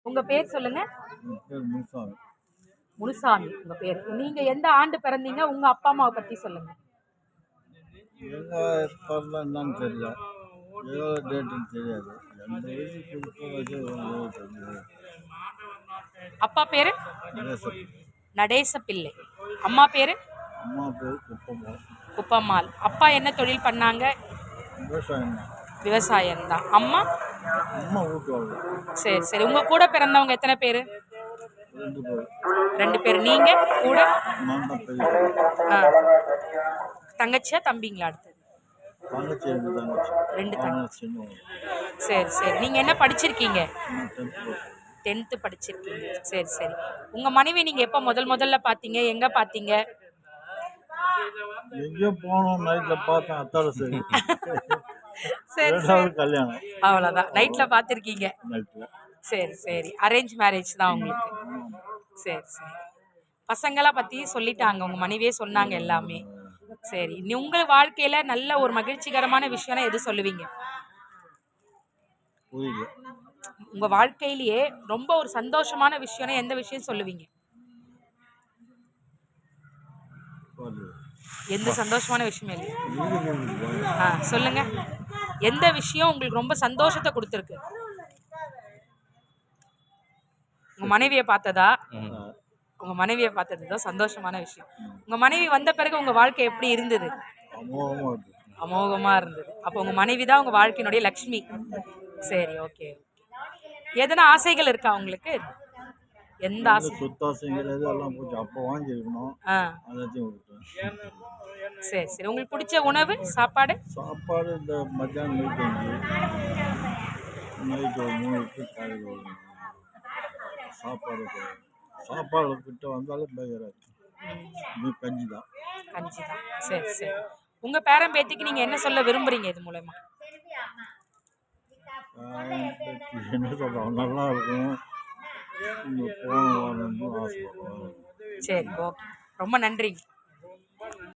உங்க பேர் சொல்லுங்க. என் பேர் முனுசாமி. முனுசாமி உங்க பேர். நீங்க எந்த ஆண்டு பிறந்தீங்க? உங்க அப்பா அம்மாவை பத்தி சொல்லுங்க. எங்க பிறந்தா என்னன்னு தெரியல, ஏதோ டேட்டுன்னு தெரியாது. 2 வயசு அப்பா பேரு நடேசன். நடேச பிள்ளை. அம்மா பேரு அம்மா பேர் குப்பம்மாள். குப்பம்மாள். அப்பா என்ன தொழில் பண்ணாங்க? விவசாயம் தான். விவசாயம் தான். அம்மா அம்மா வீட்டு வாழ்க்கை. சரி சரி. உங்க கூட பிறந்தவங்க எத்தனை பேரு? 2 பேர். 2 பேர். நீங்க கூட? நான் தான் பெரிய ஆ. தங்கச்சியா தம்பிங்களா? அடுத்து தங்கச்சி, 2 தங்கச்சி. 2 நான் தங்கச்சி. சின்னவன். சரி சரி. நீங்க என்ன படிச்சிருக்கீங்க? நான் 10th 10th படிச்சிருக்கீங்க. சரி சரி. உங்க மனைவி நீங்க எப்ப முதல்ல பாத்தீங்க? எங்க பாத்தீங்க? எங்கேயோ போனோம், நைட்ல பார்த்தேன், அத்தால சரி. சரி ரெண்டாவது கல்யாணம். அவ்வளவுதான். நைட்ல பாத்திருக்கீங்க. நைட்ல. சரி சரி. அரேஞ்ச் மேரேஜ் தான் உங்களுக்கு. சரி சரி. பசங்கள பத்தி சொல்லிட்டாங்க, உங்க மனைவியே சொன்னாங்க எல்லாமே. சரி. உங்க வாழ்க்கையில நல்ல ஒரு மகிழ்ச்சிகரமான விஷயம்னா எது சொல்லுவீங்க? புரியல. உங்க வாழ்க்கையிலேயே ரொம்ப ஒரு சந்தோஷமான விஷயம்னா எந்த விஷயம் சொல்லுவீங்க? எந்த சந்தோஷமான விஷயமே இல்லையா? சொல்லுங்க. எந்த விஷயம் உங்களுக்கு ரொம்ப சந்தோஷத்தை கொடுத்துருக்கு? உங்க மனைவியை பார்த்ததா? உங்க மனைவியை பார்த்தது தான் சந்தோஷமான விஷயம். உங்க மனைவி வந்த பிறகு உங்க வாழ்க்கை எப்படி இருந்தது? அமோகமா இருந்தது. அப்போ உங்க மனைவி தான் உங்க வாழ்க்கையினுடைய லக்ஷ்மி. சரி, ஓகே. எதனா ஆசைகள் இருக்கா உங்களுக்கு? எந்த ஆசை? சொத்தாசைகள் எல்லாம் போச்சு. அப்போ வாங்கியிருக்கணும், எல்லாத்தையும் விட்டுட்டேன். சரி சரி. உங்களுக்கு பிடிச்ச உணவு சாப்பாடு? சாப்பாடு இந்த மத்தியானம் நைட்டு ஒரு 3 இட்லி, காலையில் ஒரு சாப்பாடு. சாப்பாடு கிட்ட வந்தாலே பயங்கர கஞ்சி தான். கஞ்சி தான். சரி சரி. உங்க பேரன் பேத்திக்கு நீங்க என்ன சொல்ல விரும்புறீங்க இது மூலமா? என்ன சொல்றோம், நல்லா இருக்கும், இங்கே போகணும்னு ஆசைப்படுறோம். சரி, ஓகே. ரொம்ப நன்றி.